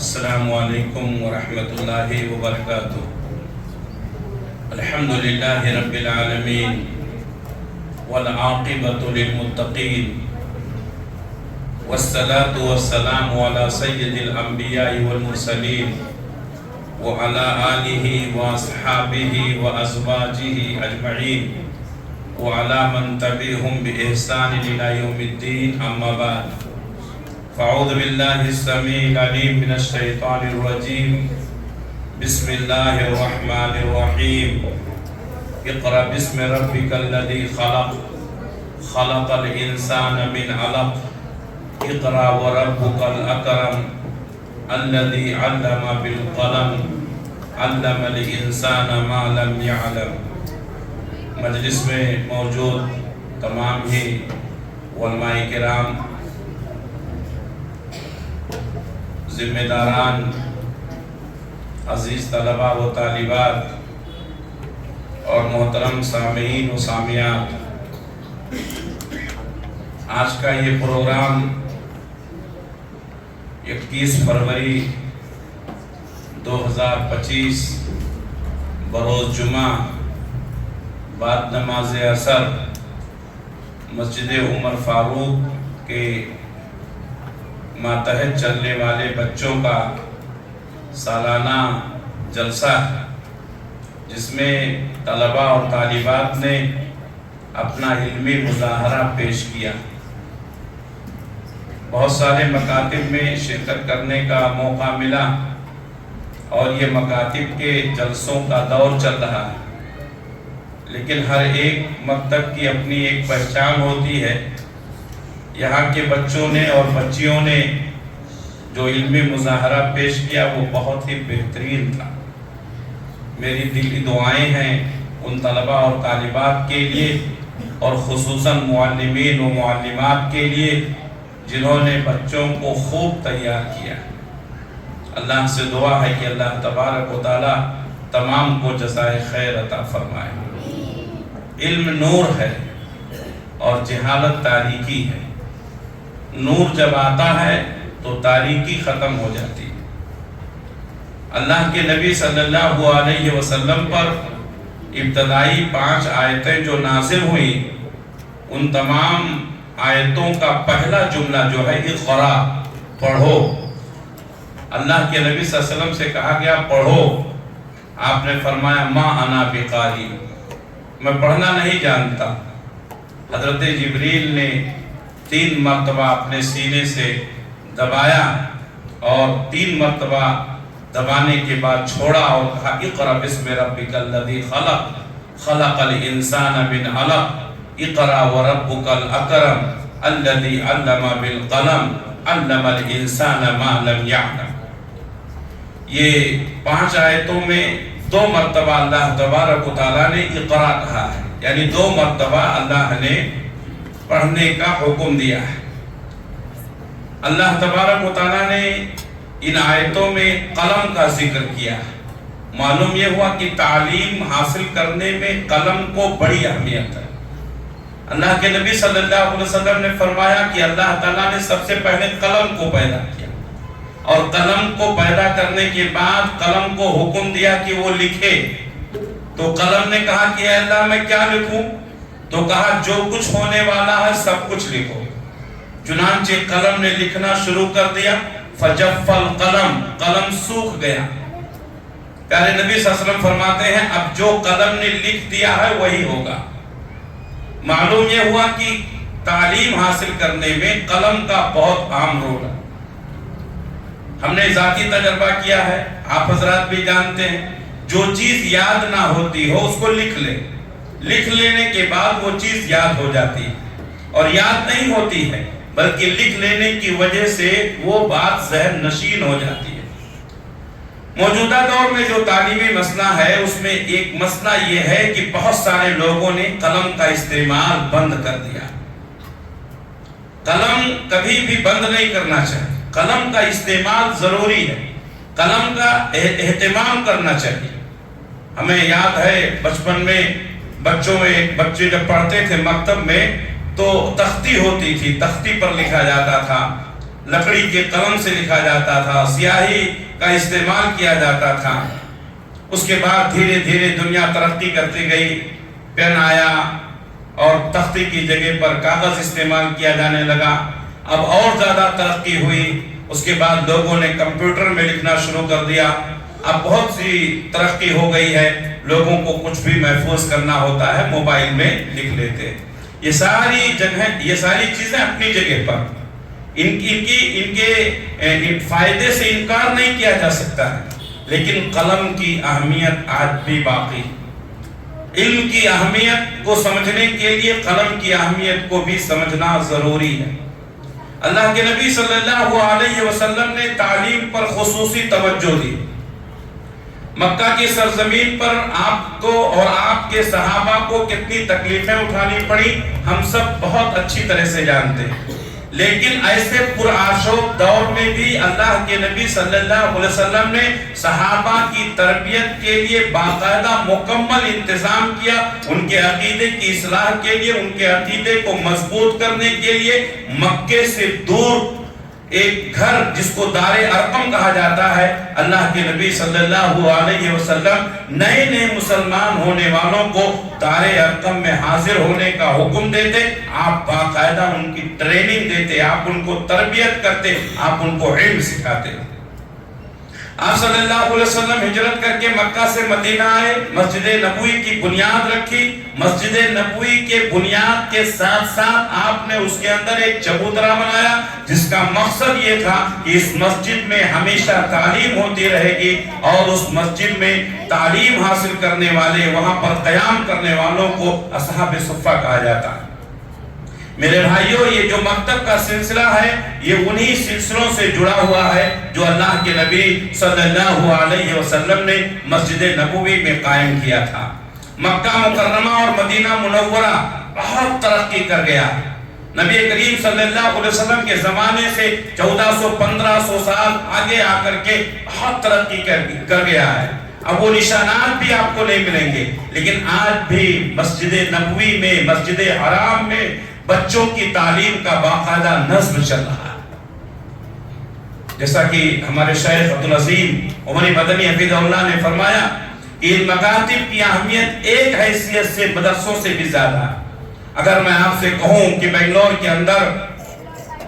السلام علیکم ورحمۃ اللہ وبرکاتہ۔ الحمد للہ رب العالمین والعاقبۃ للمتقین والصلاة والسلام علی سید الانبیاء والمرسلین وعلی آلہ واصحابہ وازواجہ اجمعین وعلی من تبعہم بإحسان الی یوم الدین، اما بعد فاعوذ باللہ السمیع العلیم من الشیطان الرجیم، بسم اللہ الرحمن الرحیم۔ اقرأ باسم ربک الذی خلق، خلق الانسان من علق، اقرأ وربک الاکرم، الذی علم بالقلم، علم الانسان ما لم يعلم۔ مجلس میں موجود تمام ہی علماء کرام، ذمہ داران، عزیز طلباء و طالبات اور محترم سامعین و سامعات، آج کا یہ پروگرام 21 فروری 2025 بروز جمعہ بعد نماز عصر مسجد عمر فاروق کے ماتحت چلنے والے بچوں کا سالانہ جلسہ ہے، جس میں طلباء اور طالبات نے اپنا علمی مظاہرہ پیش کیا۔ بہت سارے مکاتب میں شرکت کرنے کا موقع ملا اور یہ مکاتب کے جلسوں کا دور چل رہا ہے، لیکن ہر ایک مکتب کی اپنی ایک پہچان ہوتی ہے۔ یہاں کے بچوں نے اور بچیوں نے جو علمی مظاہرہ پیش کیا وہ بہت ہی بہترین تھا۔ میری دلی دعائیں ہیں ان طلباء اور طالبات کے لیے، اور خصوصاً معلمین و معلمات کے لیے جنہوں نے بچوں کو خوب تیار کیا۔ اللہ سے دعا ہے کہ اللہ تبارک و تعالی تمام کو جزائے خیر عطا فرمائے۔ علم نور ہے اور جہالت تاریکی ہے۔ نور جب آتا ہے تو تاریکی ختم ہو جاتی ہے۔ اللہ کے نبی صلی اللہ علیہ وسلم پر ابتدائی 5 آیتیں جو نازل ہوئیں، ان تمام آیتوں کا پہلا جملہ جو ہے اقرا، پڑھو۔ اللہ کے نبی صلی اللہ علیہ وسلم سے کہا گیا پڑھو، آپ نے فرمایا ما انا بقاری، میں پڑھنا نہیں جانتا۔ حضرت جبریل نے 3 مرتبہ اپنے سینے سے دبایا اور 3 مرتبہ دبانے کے بعد چھوڑا اور کہا اقرأ باسم ربک الذی خلق، خلق الانسان من علق، اقرأ وربک الاکرم، الذی علم بالقلم، علم الانسان ما لم يعلم۔ یہ 5 آیتوں میں 2 مرتبہ اللہ تبارک و تعالیٰ نے اقرأ کہا ہے، یعنی 2 مرتبہ اللہ نے پڑھنے کا حکم دیا ہے۔ اللہ تبارک و تعالیٰ نے ان آیتوں میں قلم کا ذکر کیا ہے۔ معلوم یہ ہوا کہ تعلیم حاصل کرنے میں قلم کو بڑی اہمیت ہے۔ اللہ کے نبی صلی اللہ علیہ وسلم نے فرمایا کہ اللہ تعالیٰ نے سب سے پہلے قلم کو پیدا کیا، اور قلم کو پیدا کرنے کے بعد قلم کو حکم دیا کہ وہ لکھے۔ تو قلم نے کہا کہ اے اللہ میں کیا لکھوں؟ تو کہا جو کچھ ہونے والا ہے سب کچھ لکھو۔ چنانچہ قلم نے لکھنا شروع کر دیا، فجف القلم، قلم سوکھ گیا۔ پیارے نبی صلی اللہ علیہ وسلم فرماتے ہیں اب جو قلم نے لکھ دیا ہے وہی ہوگا۔ معلوم یہ ہوا کہ تعلیم حاصل کرنے میں قلم کا بہت اہم رول ہے۔ ہم نے ذاتی تجربہ کیا ہے، آپ حضرات بھی جانتے ہیں، جو چیز یاد نہ ہوتی ہو اس کو لکھ لے، لکھ لینے کے بعد وہ چیز یاد ہو جاتی ہے، اور یاد نہیں ہوتی ہے بلکہ لکھ لینے کی وجہ سے وہ بات ذہن نشین ہو جاتی ہے۔ موجودہ دور میں جو تعلیمی مسئلہ ہے اس میں ایک مسئلہ یہ ہے کہ بہت سارے لوگوں نے قلم کا استعمال بند کر دیا۔ قلم کبھی بھی بند نہیں کرنا چاہیے، قلم کا استعمال ضروری ہے، قلم کا اہتمام کرنا چاہیے۔ ہمیں یاد ہے بچپن میں بچے جب پڑھتے تھے مکتب میں تو تختی ہوتی تھی، تختی پر لکھا جاتا تھا لکڑی کے قلم سے لکھا جاتا تھا، سیاہی کا استعمال کیا جاتا تھا۔ اس کے بعد دھیرے دھیرے دنیا ترقی کرتی گئی، پین آیا اور تختی کی جگہ پر کاغذ استعمال کیا جانے لگا۔ اب اور زیادہ ترقی ہوئی، اس کے بعد لوگوں نے کمپیوٹر میں لکھنا شروع کر دیا۔ اب بہت سی ترقی ہو گئی ہے، لوگوں کو کچھ بھی محفوظ کرنا ہوتا ہے موبائل میں لکھ لیتے۔ یہ ساری چیزیں اپنی جگہ پر، ان کے فائدے سے انکار نہیں کیا جا سکتا ہے، لیکن قلم کی اہمیت آج بھی باقی۔ علم کی اہمیت کو سمجھنے کے لیے قلم کی اہمیت کو بھی سمجھنا ضروری ہے۔ اللہ کے نبی صلی اللہ علیہ وسلم نے تعلیم پر خصوصی توجہ دی۔ مکہ کی سرزمین پر آپ کو اور آپ کے صحابہ کو کتنی تکلیفیں اٹھانی پڑی ہم سب بہت اچھی طرح سے جانتے ہیں، لیکن ایسے پرآشوب دور میں بھی اللہ کے نبی صلی اللہ علیہ وسلم نے صحابہ کی تربیت کے لیے باقاعدہ مکمل انتظام کیا، ان کے عقیدے کی اصلاح کے لیے، ان کے عقیدے کو مضبوط کرنے کے لیے مکے سے دور ایک گھر جس کو دار ارقم کہا جاتا ہے، اللہ کے نبی صلی اللہ علیہ وسلم نئے مسلمان ہونے والوں کو دار ارقم میں حاضر ہونے کا حکم دیتے۔ آپ باقاعدہ ان کی ٹریننگ دیتے، آپ ان کو تربیت کرتے، آپ ان کو علم سکھاتے۔ آپ صلی اللہ علیہ وسلم ہجرت کر کے مکہ سے مدینہ آئے، مسجد نبوی کی بنیاد رکھی۔ مسجد نبوی کے بنیاد کے ساتھ ساتھ آپ نے اس کے اندر ایک چبوترا بنایا، جس کا مقصد یہ تھا کہ اس مسجد میں ہمیشہ تعلیم ہوتی رہے گی، اور اس مسجد میں تعلیم حاصل کرنے والے، وہاں پر قیام کرنے والوں کو اصحاب صفہ کہا جاتا ہے۔ میرے بھائیوں، یہ جو مکتب کا سلسلہ ہے یہ انہی سلسلوں سے جڑا ہوا ہے جو اللہ کے نبی صلی اللہ علیہ وسلم نے مسجد نبوی میں قائم کیا تھا۔ مکہ مکرمہ اور مدینہ منورہ بہت ترقی کر گیا۔ نبی کریم صلی اللہ علیہ وسلم کے زمانے سے 1400-1500 سال آگے آ کر کے بہت ترقی کر گیا ہے۔ اب وہ نشانات بھی آپ کو نہیں ملیں گے، لیکن آج بھی مسجد نبوی میں، مسجد حرام میں بچوں کی تعلیم کا باقاعدہ نظم چل رہا ہے۔ جیسا کہ ہمارے شیخ عبدالعظیم عمری مدنی حفظہ اللہ نے فرمایا کہ ان مکاتب کی اہمیت ایک حیثیت سے مدرسوں سے بھی زیادہ ہے۔ اگر میں آپ سے کہوں کہ بنگلور کے اندر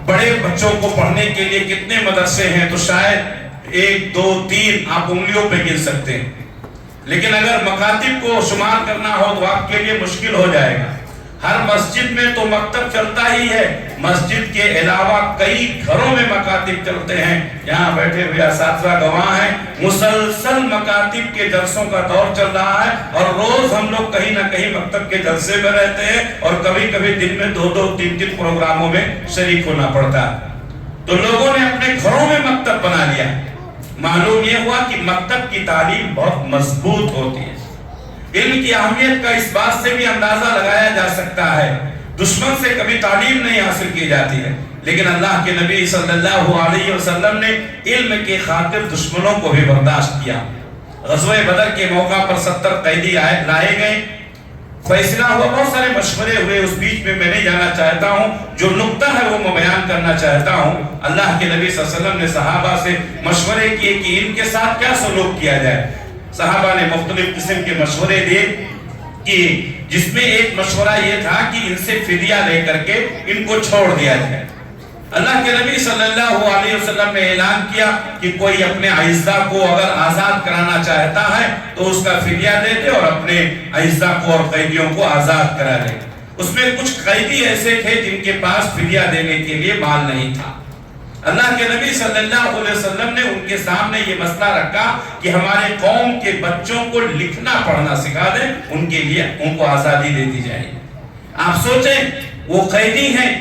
بڑے بچوں کو پڑھنے کے لیے کتنے مدرسے ہیں تو شاید 1 2 3 آپ انگلیوں پہ گن سکتے ہیں، لیکن اگر مکاتب کو شمار کرنا ہو تو آپ کے لیے مشکل ہو جائے گا۔ ہر مسجد میں تو مکتب چلتا ہی ہے، مسجد کے علاوہ کئی گھروں میں مکاتب چلتے ہیں۔ یہاں بیٹھے ہوئے اساتذہ گواہ ہیں، مسلسل مکاتب کے جلسوں کا دور چل رہا ہے، اور روز ہم لوگ کہیں نہ کہیں مکتب کے جلسے میں رہتے ہیں، اور کبھی کبھی دن میں 2 3 پروگراموں میں شریک ہونا پڑتا ہے۔ تو لوگوں نے اپنے گھروں میں مکتب بنا لیا۔ معلوم یہ ہوا کہ مکتب کی تعلیم بہت مضبوط ہوتی ہے۔ علم کی اہمیت کا اس بات سے بھی اندازہ لگایا جا سکتا ہے، دشمن سے کبھی تعلیم نہیں حاصل کی جاتی ہے، لیکن اللہ کے نبی صلی اللہ علیہ وسلم نے علم کی خاطر دشمنوں کو بھی برداشت کیا۔ غزوہ بدر کے موقع پر 70 قیدی لائے گئے، فیصلہ ہوا، بہت سارے مشورے ہوئے، اس بیچ میں نہیں جانا چاہتا ہوں، جو نقطہ ہے وہ میں بیان کرنا چاہتا ہوں۔ اللہ کے نبی صلی اللہ علیہ وسلم نے صحابہ سے مشورے کیے کہ ان کے ساتھ کیا سلوک کیا جائے۔ صحابہ نے مختلف قسم کے مشورے دیے، کہ جس میں ایک مشورہ یہ تھا کہ ان سے فدیہ لے کر کے ان کو چھوڑ دیا جائے۔ اللہ کے نبی صلی اللہ علیہ وسلم نے اعلان کیا کہ کوئی اپنے اعزاء کو اگر آزاد کرانا چاہتا ہے تو اس کا فدیہ دے دے، اور اپنے اعزاء کو اور قیدیوں کو آزاد کرا لے۔ اس میں کچھ قیدی ایسے تھے جن کے پاس فدیہ دینے کے لیے مال نہیں تھا۔ اللہ کے نبی صلی اللہ علیہ وسلم نے ان کے سامنے یہ مسئلہ رکھا کہ ہمارے قوم کے بچوں کو لکھنا پڑھنا سکھا دیں، ان کے لیے ان کو آزادی دے دی جائے۔ آپ سوچیں، وہ قیدی ہیں،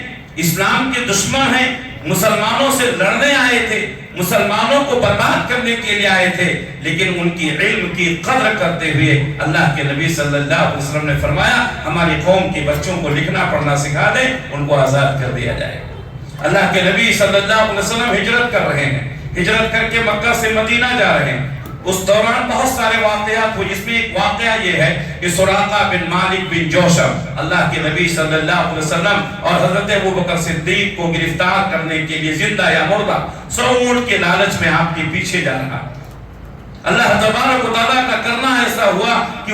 اسلام کے دشمن ہیں، مسلمانوں سے لڑنے آئے تھے، مسلمانوں کو برباد کرنے کے لیے آئے تھے، لیکن ان کی علم کی قدر کرتے ہوئے اللہ کے نبی صلی اللہ علیہ وسلم نے فرمایا ہماری قوم کے بچوں کو لکھنا پڑھنا سکھا دیں، ان کو آزاد کر دیا جائے۔ اللہ کے نبی صلی اللہ علیہ وسلم ہجرت کر رہے ہیں، ہجرت کر کے مکہ سے مدینہ جا رہے ہیں۔ اس دوران بہت سارے واقعات ہوئے، جس میں ایک واقعہ یہ ہے کہ سراقہ بن مالک بن جوشم اللہ کے نبی صلی اللہ علیہ وسلم اور حضرت ابوبکر صدیق کو گرفتار کرنے کے لیے زندہ یا مردہ 100 اونٹ کے لالچ میں آپ کے پیچھے جا رہا۔ اللہ تبارک و تعالیٰ کا کرنا ایسا ہوا کہ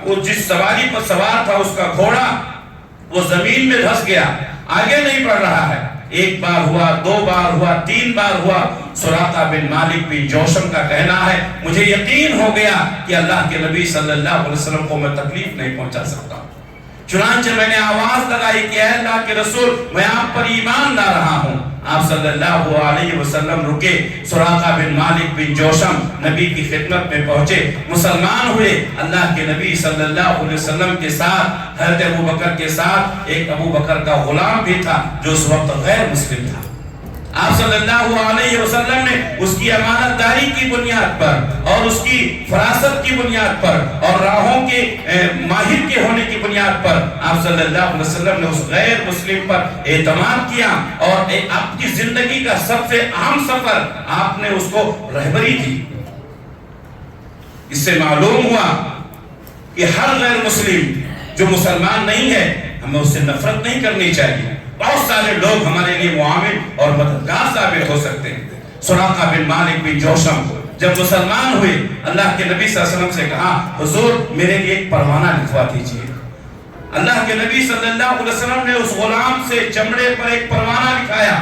وہ جس سواری پر سوار تھا اس کا گھوڑا وہ زمین میں دھس گیا، آگے نہیں بڑھ رہا ہے۔ ایک بار ہوا، 2 بار ہوا، 3 بار ہوا۔ سراقہ بن مالک بن جوشم کا کہنا ہے مجھے یقین ہو گیا کہ اللہ کے نبی صلی اللہ علیہ وسلم کو میں تکلیف نہیں پہنچا سکتا، چنانچہ میں نے آواز لگائی کہ اے اللہ کے رسول میں آپ پر ایمان لا رہا ہوں۔ آپ صلی اللہ علیہ وسلم رکے، سراقہ بن مالک بن جوشم نبی کی خدمت میں پہنچے، مسلمان ہوئے۔ اللہ کے نبی صلی اللہ علیہ وسلم کے ساتھ حضرت ابوبکر کے ساتھ ایک ابوبکر کا غلام بھی تھا جو اس وقت غیر مسلم تھا۔ آپ صلی اللہ علیہ وسلم نے اس کی امانت داری کی بنیاد پر اور اس کی فراست کی بنیاد پر اور راہوں کے ماہر کے ہونے کی بنیاد پر آپ صلی اللہ علیہ وسلم نے اس غیر مسلم پر اعتماد کیا اور آپ کی زندگی کا سب سے اہم سفر آپ نے اس کو رہبری دی۔ اس سے معلوم ہوا کہ ہر غیر مسلم جو مسلمان نہیں ہے ہمیں اس سے نفرت نہیں کرنی چاہیے۔ بہت سارے لوگ ہمارے لیے معاون اور مددگار ثابت ہو سکتے ہیں۔ سراقہ بن مالک بن جوشم جب مسلمان ہوئے اللہ کے نبی صلی اللہ علیہ وسلم سے کہا حضور میرے لیے ایک پروانہ لکھوا دیجیے۔ اللہ کے نبی صلی اللہ علیہ وسلم نے اس غلام سے چمڑے پر ایک پروانہ لکھایا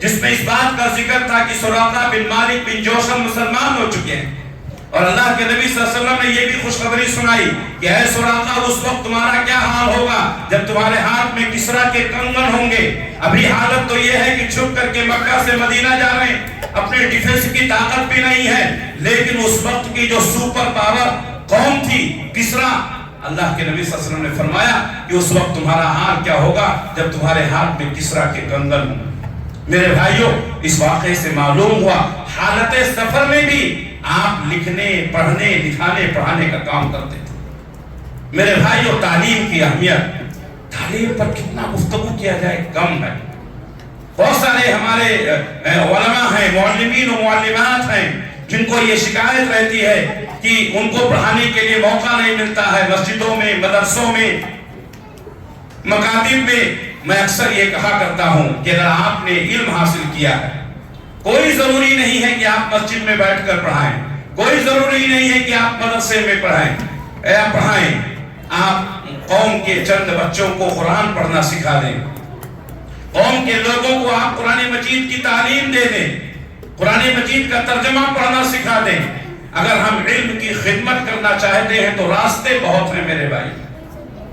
جس میں اس بات کا ذکر تھا کہ سراقہ بن مالک بن جوشم مسلمان ہو چکے ہیں، اور اللہ کے نبی صلی اللہ علیہ وسلم نے یہ بھی خوشخبری سنائی کہ اے سراقہ اس وقت تمہارا کیا حال ہوگا جب تمہارے ہاتھ میں کسرا کے کنگن ہوں گے۔ ابھی حالت تو یہ ہے کہ چھپ کر کے مکہ سے مدینہ جا رہے ہیں، اپنے ڈیفنس کی طاقت بھی نہیں ہے، لیکن اس وقت کی جو سپر پاور قوم تھی کسرا، اللہ کے نبی صلی اللہ علیہ وسلم نے فرمایا کہ اس وقت تمہارا حال کیا ہوگا جب تمہارے ہاتھ میں کسرا کے کنگن ہوں۔ میرے بھائیوں اس واقعے سے معلوم ہوا حالت سفر میں بھی آپ لکھنے پڑھنے لکھانے پڑھانے کا کام کرتے تھے۔ میرے بھائیوں تعلیم کی اہمیت، تعلیم پر کتنا گفتگو کیا جائے کم ہے۔ بہت سارے ہمارے علماء ہیں، معلمین و معلمات ہیں جن کو یہ شکایت رہتی ہے کہ ان کو پڑھانے کے لیے موقع نہیں ملتا ہے، مسجدوں میں، مدرسوں میں، مکاتب میں۔ میں اکثر یہ کہا کرتا ہوں کہ اگر آپ نے علم حاصل کیا ہے، کوئی ضروری نہیں ہے کہ آپ مسجد میں بیٹھ کر پڑھائیں، کوئی ضروری نہیں ہے کہ آپ مدرسے میں پڑھائیں، آپ قوم کے چند بچوں کو قرآن پڑھنا سکھا دیں، قوم کے لوگوں کو آپ قرآن مجید کی تعلیم دے دیں، قرآن مجید کا ترجمہ پڑھنا سکھا دیں۔ اگر ہم علم کی خدمت کرنا چاہتے ہیں تو راستے بہت ہیں میرے بھائی،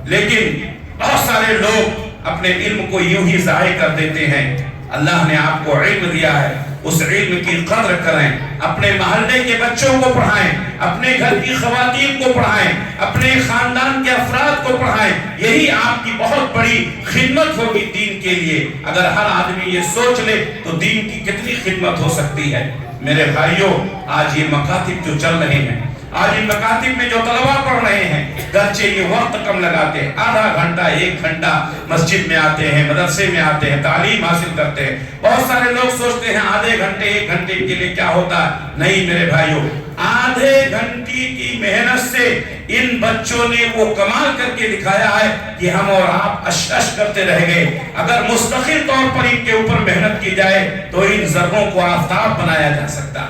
لیکن بہت سارے لوگ اپنے علم کو یوں ہی ضائع کر دیتے ہیں۔ اللہ نے آپ کو علم دیا ہے، اس علم کی قدر کریں، اپنے محلے کے بچوں کو پڑھائیں، اپنے گھر کی خواتین کو پڑھائیں، اپنے خاندان کے افراد کو پڑھائیں۔ یہی آپ کی بہت بڑی خدمت ہوگی دین کے لیے۔ اگر ہر آدمی یہ سوچ لے تو دین کی کتنی خدمت ہو سکتی ہے۔ میرے بھائیوں آج یہ مکاتب جو چل رہے ہیں، آج ان مکاتب میں جو طلباء پڑھ رہے ہیں، گرچہ یہ وقت کم لگاتے ہیں، آدھا گھنٹہ 1 گھنٹہ مسجد میں آتے ہیں، مدرسے میں آتے ہیں، تعلیم حاصل کرتے ہیں۔ بہت سارے لوگ سوچتے ہیں آدھے گھنٹے 1 گھنٹے کے لیے کیا ہوتا ہے۔ نہیں میرے بھائیوں، آدھے گھنٹے کی محنت سے ان بچوں نے وہ کمال کر کے دکھایا ہے کہ ہم اور آپ اش کرتے رہ گئے۔ اگر مستقل طور پر ان کے اوپر محنت کی جائے تو ان ذروں کو آفتاب بنایا جا سکتا۔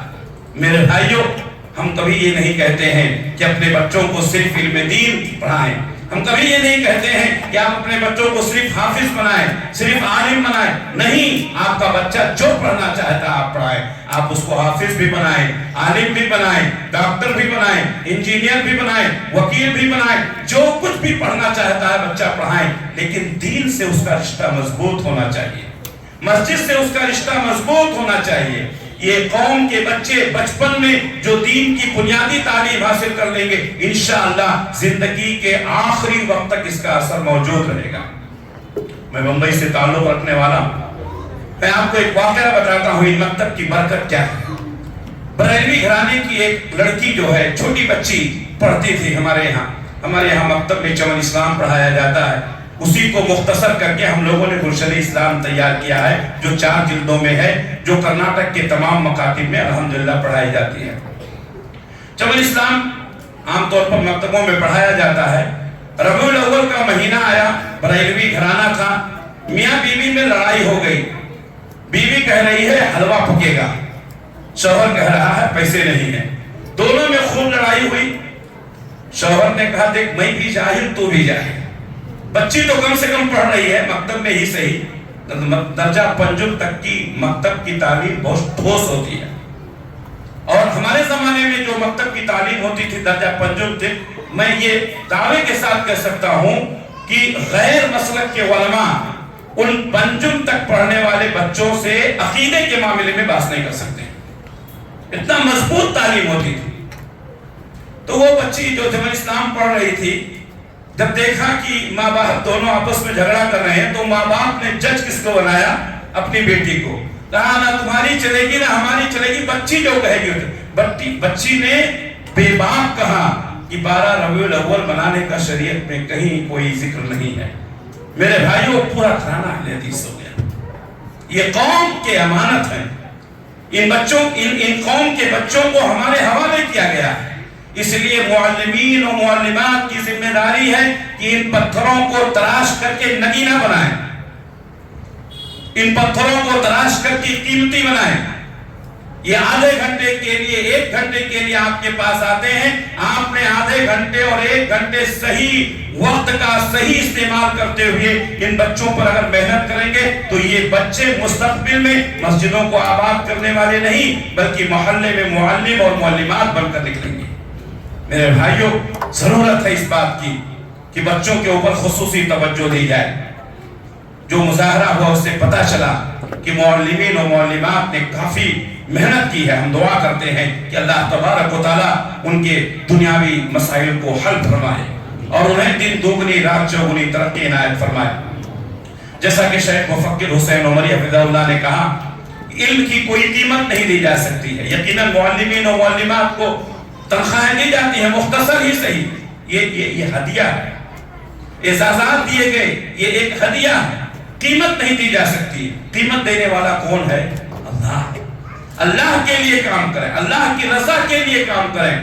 میرے بھائیوں ہم کبھی یہ نہیں کہتے ہیں کہ اپنے بچوں کو صرف علم دین پڑھائیں، ہم کبھی یہ نہیں کہتے ہیں کہ آپ اپنے بچوں کو صرف حافظ بنائیں، صرف عالم بنائیں۔ نہیں، آپ کا بچہ جو پڑھنا چاہتا ہے آپ پڑھائیں، آپ اس کو حافظ بھی بنائیں، عالم بھی بنائیں، ڈاکٹر بھی بنائیں، انجینئر بھی بنائیں، وکیل بھی بنائیں، جو کچھ بھی پڑھنا چاہتا ہے بچہ پڑھائیں، لیکن دین سے اس کا رشتہ مضبوط ہونا چاہیے، مسجد سے اس کا رشتہ مضبوط ہونا چاہیے۔ یہ قوم کے بچے بچپن میں جو دین کی بنیادی تعلیم حاصل کر لیں گے، انشاءاللہ زندگی کے آخری وقت تک اس کا اثر موجود رہے گا۔ میں بمبئی سے تعلق رکھنے والا ہوں، میں آپ کو ایک واقعہ بتاتا ہوں ان مکتب کی برکت کیا ہے۔ بریلوی گھرانے کی ایک لڑکی جو ہے، چھوٹی بچی پڑھتی تھی ہمارے یہاں مکتب میں چمن اسلام پڑھایا جاتا ہے، اسی کو مختصر کر کے ہم لوگوں نے گلشن اسلام تیار کیا ہے جو 4 جلدوں میں ہے، جو کرناٹک کے تمام مکاتب میں الحمدللہ پڑھائی جاتی ہے۔ جب اسلام عام طور پر مکتبوں میں پڑھایا جاتا ہے، ربیع الاول کا مہینہ آیا، بریلوی گھرانہ تھا، میاں بیوی میں لڑائی ہو گئی، بیوی کہہ رہی ہے حلوہ پکے گا، شوہر کہہ رہا ہے پیسے نہیں ہیں، دونوں میں خوب لڑائی ہوئی۔ شوہر نے کہا دیکھ میں بھی جاہل تو بھی جاہل، بچی تو کم سے کم پڑھ رہی ہے مکتب میں ہی صحیح، درجہ پنجم تک کی مکتب کی تعلیم بہت ٹھوس ہوتی ہے، اور ہمارے زمانے میں جو مکتب کی تعلیم ہوتی تھی درجہ پنجم تک، میں یہ دعوے کے ساتھ کہہ سکتا ہوں کہ غیر مسلک کے علماء ان پنجم تک پڑھنے والے بچوں سے عقیدے کے معاملے میں بحث نہیں کر سکتے، اتنا مضبوط تعلیم ہوتی تھی۔ تو وہ بچی جو جمع اسلام پڑھ رہی تھی، جب دیکھا کہ ماں باپ دونوں آپس میں جھگڑا کر رہے ہیں، تو ماں باپ نے جج کس کو بنایا؟ اپنی بیٹی کو، کہا نہ تمہاری چلے گی نہ ہماری چلے گی، بچی جو کہے گی۔ بچی نے بے باک کہا کہ 12 ربیع الاول منانے کا شریعت میں کہیں کوئی ذکر نہیں ہے۔ میرے بھائیوں پورا کھانا اہل حدیث ہو گیا، یہ قوم کے امانت ہے، ان قوم کے بچوں کو ہمارے حوالے کیا گیا ہے، اس لیے معلمین و معلمات کی ذمہ داری ہے کہ ان پتھروں کو تراش کر کے نگینہ بنائیں، ان پتھروں کو تراش کر کے قیمتی بنائیں۔ یہ آدھے گھنٹے کے لیے 1 گھنٹے کے لیے آپ کے پاس آتے ہیں، آپ نے آدھے گھنٹے اور 1 گھنٹے صحیح وقت کا صحیح استعمال کرتے ہوئے ان بچوں پر اگر محنت کریں گے تو یہ بچے مستقبل میں مسجدوں کو آباد کرنے والے نہیں بلکہ محلے میں معلم اور معلمات بن کر نکلیں گے۔ میرے بھائیوں ضرورت ہے اس بات کی کہ بچوں کے اوپر خصوصی توجہ دی جائے۔ جو مظاہرہ ہوا اس سے پتہ چلا کہ معلمین و معلمات نے کافی محنت کی ہے۔ ہم دعا کرتے ہیں کہ اللہ تبارک و تعالیٰ ان کے دنیاوی مسائل کو حل فرمائے اور انہیں دن دوگنی رات چوگنی ترقی عنایت فرمائے۔ جیسا کہ شیخ مفکر حسین عمری حفظہ اللہ نے کہا، علم کی کوئی قیمت نہیں دی جا سکتی ہے۔ یقیناً معلمین و معلمات کو تنخواہیں دی جاتی ہیں، مختصر ہی صحیح، یہ ہدیہ ہے، اعزازات دیے گئے، یہ ایک ہدیہ ہے، قیمت نہیں دی جا سکتی۔ قیمت دینے والا کون ہے؟ اللہ۔ اللہ کے لیے کام کریں، اللہ کی رضا کے لیے کام کریں۔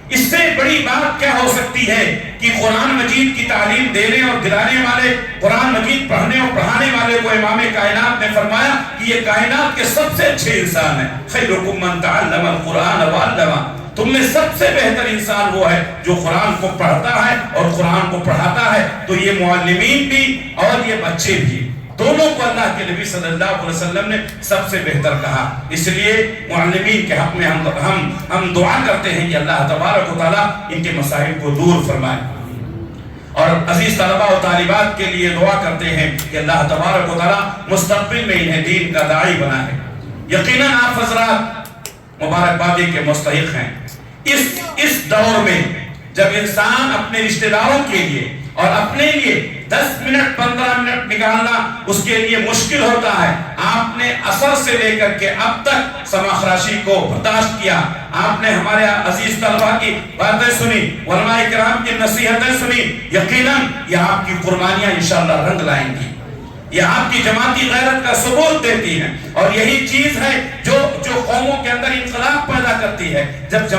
اس سے بڑی بات کیا ہو سکتی ہے کہ قرآن مجید کی تعلیم دینے اور دلانے والے، قرآن مجید پڑھنے اور پڑھانے والے کو امام کائنات نے فرمایا کہ یہ کائنات کے سب سے اچھے انسان ہیں۔ خیرکم من تعلم القرآن وعلمہ، تم میں سب سے بہتر انسان وہ ہے جو قرآن کو پڑھتا ہے اور قرآن کو پڑھاتا ہے۔ تو یہ معلمین بھی اور یہ بچے بھی، دونوں کو اللہ کے نبی صلی اللہ علیہ وسلم نے سب سے بہتر کہا۔ اس لیے معلمین کے حق میں ہم دعا کرتے ہیں کہ اللہ تبارک و تعالیٰ ان کے مسائل کو دور فرمائے، اور عزیز طلباء و طالبات کے لیے دعا کرتے ہیں کہ اللہ تبارک و تعالیٰ مستقبل میں انہیں دین کا داعی بنائے۔ یقیناً آپ حضرات مبارکبادی کے مستحق ہیں۔ اس دور میں جب انسان اپنے رشتہ داروں کے لیے اور اپنے لیے 10 منٹ 15 منٹ نکالنا اس کے لیے مشکل ہوتا ہے، آپ نے عصر سے لے کر کے اب تک سما خراشی کو برداشت کیا، آپ نے ہمارے عزیز طلباء کی باتیں سنی، علماء کرام کی نصیحتیں سنی، یقیناً یہ آپ کی قربانیاں انشاءاللہ رنگ لائیں گی، یہ آپ کی جماعتی غیرت کا ثبوت دیتی ہیں، اور یہی چیز ہے جو قوموں کے اندر انقلاب پیدا کرتی ہے۔ جب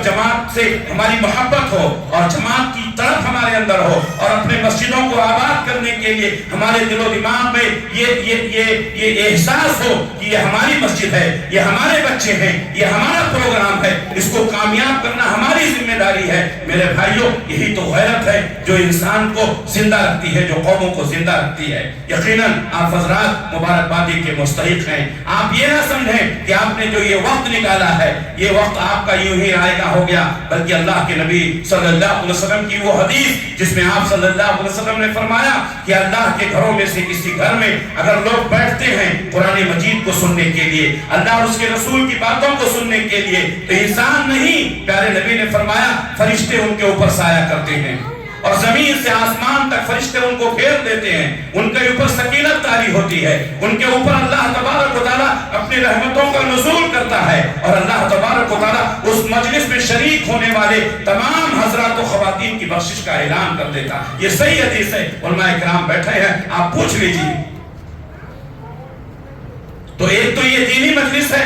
جماعت سے ہماری محبت ہو اور جماعت کی طرف ہمارے اندر ہو اور اپنے مسجدوں کو آباد کرنے کے لیے ہمارے دل و دماغ میں یہ احساس ہو کہ یہ ہماری مسجد ہے، یہ ہمارے بچے ہیں، یہ ہمارا پروگرام ہے، اس کو کامیاب کرنا ہماری ذمہ داری ہے۔ میرے بھائیوں یہی تو غیرت ہے جو انسان کو زندہ رکھتی ہے، جو قوموں کو زندہ رکھتی ہے۔ یقیناً آپ حضرات مبارکبادی کے مستحق ہیں۔ آپ یہ نہ سمجھیں کہ آپ نے جو یہ وقت نکالا ہے یہ وقت آپ کا یوں ہی آئے گا ہو گیا، بلکہ اللہ کے نبی صلی اللہ علیہ وسلم کی وہ حدیث جس میں آپ صلی اللہ علیہ وسلم نے فرمایا کہ اللہ کے گھروں میں سے کسی گھر میں اگر لوگ بیٹھتے ہیں قرآن مجید کو سننے کے لیے، اللہ اور اس کے رسول کی باتوں کو سننے کے لیے، تو انسان نہیں، پیارے نبی نے فرمایا فرشتے ان کے اوپر سایہ کرتے ہیں اور زمین سے آسمان تک فرشتے ان کو گھیر دیتے ہیں، ان کے اوپر سکینت طاری ہوتی ہے، ان کے اوپر اللہ تبارک و تعالیٰ اپنی رحمتوں کا نزول کرتا ہے، اور اللہ تبارک و تعالیٰ اس مجلس میں شریک ہونے والے تمام حضرات و خواتین کی بخشش کا اعلان کر دیتا ہے۔ یہ صحیح حدیث ہے، علماء کرام بیٹھے ہیں، آپ پوچھ لیجیے۔ تو ایک تو یہ دینی مجلس ہے،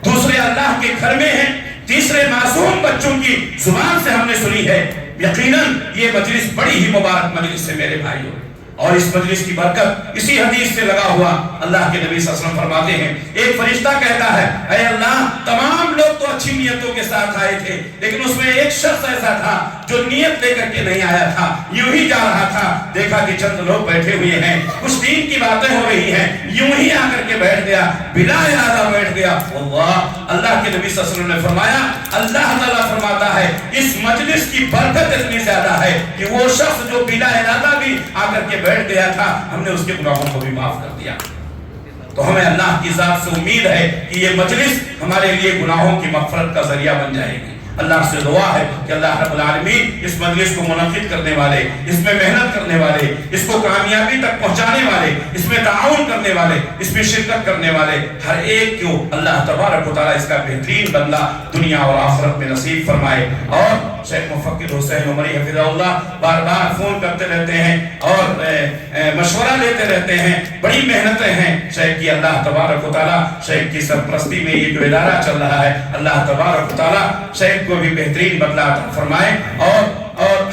دوسرے اللہ کے گھر میں ہیں تیسرے معصوم بچوں کی زبان سے ہم نے سنی ہے۔ یقیناً یہ مجلس بڑی ہی مبارک مجلس ہے میرے بھائیوں، اور اس مجلس کی برکت اسی حدیث سے لگا ہوا۔ اللہ کے نبی صلی اللہ علیہ وسلم فرماتے ہیں، ایک فرشتہ کہتا ہے، اے اللہ، تمام لوگ تو اچھی نیتوں کے ساتھ آئے تھے، لیکن اس میں ایک شخص ایسا تھا جو نیت لے کر کے نہیں آیا تھا، یوں ہی جا رہا تھا، دیکھا کہ چند لوگ بیٹھے ہوئے ہیں، کچھ دین کی باتیں ہو رہی ہیں، یوں ہی آ کر کے بیٹھ گیا، بلا ارادہ بیٹھ گیا۔ اللہ کے نبی صلی اللہ علیہ وسلم نے فرمایا، اللہ تعالیٰ فرماتا ہے اس مجلس کی برکت اتنی زیادہ ہے کہ وہ شخص جو بلا ارادہ بھی آ کر کے بیٹھ گیا تھا، ہم نے اس کے گناہوں کو بھی معاف کر دیا۔ تو ہمیں اللہ کی ذات سے امید ہے کہ یہ مجلس ہمارے لیے گناہوں کی مغفرت کا ذریعہ بن جائے گی۔ اللہ سے دعا ہے کہ اللہ رب العالمین اس مجلس کو منعقد کرنے والے، اس میں محنت کرنے والے، اس کو کامیابی تک پہنچانے والے، اس میں تعاون کرنے والے، اس میں شرکت کرنے والے ہر ایک کو اللہ تبارک و تعالیٰ اس کا بہترین بندہ دنیا اور آخرت میں نصیب فرمائے۔ اور شیخ مفکر حسین عمری حفظہ اللہ بار بار فون کرتے رہتے ہیں اور مشورہ لیتے رہتے ہیں، بڑی محنتیں ہیں شیخ کی۔ اللہ تبارک و تعالیٰ شیخ کی سرپرستی میں یہ جو ادارہ چل رہا ہے، اللہ تبارک و تعالیٰ شیخ کو بھی بہترین بدلہ عطا فرمائے، اور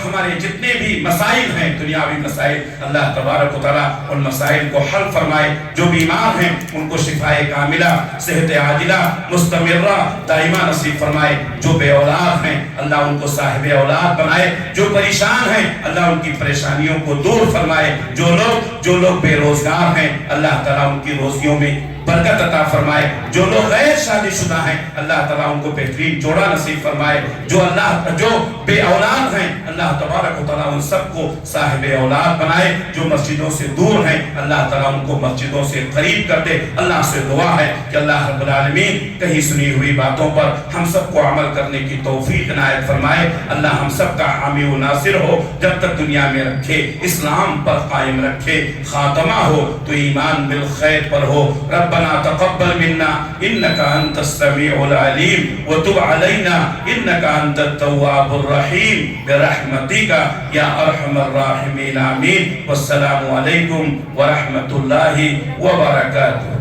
ہمارے جتنے بھی مسائل ہیں دنیاوی مسائل، اللہ تبارک و تعالیٰ ان مسائل کو حل فرمائے۔ جو بیمار ہیں ان کو شفائے کاملہ، صحت عاجلہ مستمرہ دائمہ نصیب فرمائے۔ جو بے اولاد ہیں اللہ ان کو صاحب اولاد بنائے۔ جو پریشان ہیں اللہ ان کی پریشانیوں کو دور فرمائے۔ جو لوگ بے روزگار ہیں اللہ تعالیٰ ان کی روزیوں میں برکت عطا فرمائے۔ جو لوگ غیر شادی شدہ ہیں اللہ تعالیٰ ان کو بہترین جوڑا نصیب فرمائے۔ جو بے اولاد ہیں اللہ تبارک و تعالیٰ ان سب کو صاحب اولاد بنائے۔ جو مسجدوں سے دور ہیں اللہ تعالیٰ ان کو مسجدوں سے قریب کر دے۔ اللہ سے دعا ہے کہ اللہ رب العالمین کہیں سنی ہوئی باتوں پر ہم سب کو عمل کرنے کی توفیق عنایت فرمائے۔ اللہ ہم سب کا حامی و ناصر ہو، جب تک دنیا میں رکھے، اسلام پر قائم رکھے، خاتمہ ہو تو ایمان بالخیر پر ہو۔ ربنا تقبل منا انك انت السميع العليم وتب علينا انك انت التواب الرحيم برحمتك يا ارحم الراحمين آمين۔ والسلام علیکم ورحمۃ اللہ وبرکاتہ۔